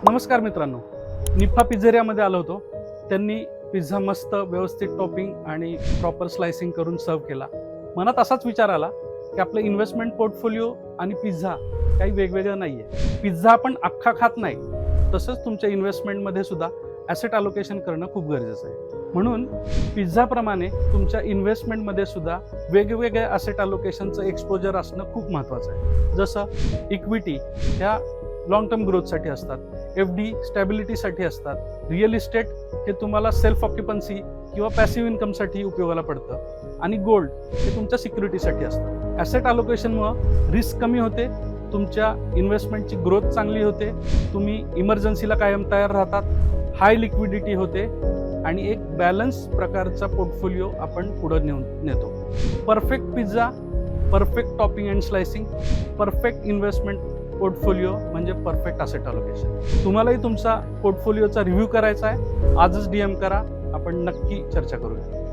नमस्कार मित्रांनो, निफा पिझ्झेरियामध्ये आलो होतो. त्यांनी पिझ्झा मस्त व्यवस्थित टॉपिंग आणि प्रॉपर स्लायसिंग करून सर्व केला. मनात असाच विचार आला की आपलं इन्व्हेस्टमेंट पोर्टफोलिओ आणि पिझ्झा काही वेगवेगळं नाही आहे. पिझ्झा आपण अख्खा खात नाही, तसंच तुमच्या इन्व्हेस्टमेंटमध्ये सुद्धा ॲसेट अलोकेशन करणं खूप गरजेचं आहे. म्हणून पिझ्झाप्रमाणे तुमच्या इन्व्हेस्टमेंटमध्ये सुद्धा वेगवेगळ्या ॲसेट अलोकेशनचं एक्सपोजर असणं खूप महत्त्वाचं आहे. जसं इक्विटी ह्या लॉंग टर्म ग्रोथसाठी असतात, FD स्टॅबिलिटीसाठी असतात, रिअल इस्टेट हे तुम्हाला सेल्फ ऑक्युपन्सी किंवा पॅसिव्ह इन्कमसाठी उपयोगाला पडतं, आणि गोल्ड हे तुमच्या सिक्युरिटीसाठी असतं. ॲसेट अलोकेशनमुळं रिस्क कमी होते, तुमच्या इन्व्हेस्टमेंटची ग्रोथ चांगली होते, तुम्ही इमर्जन्सीला कायम तयार राहतात, हाय लिक्विडिटी होते आणि एक बॅलन्स प्रकारचा पोर्टफोलिओ आपण पुढं नेतो. Perfect pizza, perfect topping and slicing, perfect investment portfolio म्हणजे परफेक्ट ॲसेट अलोकेशन. तुम्हालाही तुमचा पोर्टफोलिओचा रिव्ह्यू करायचा आहे, आजच DM करा, आपण नक्की चर्चा करूया.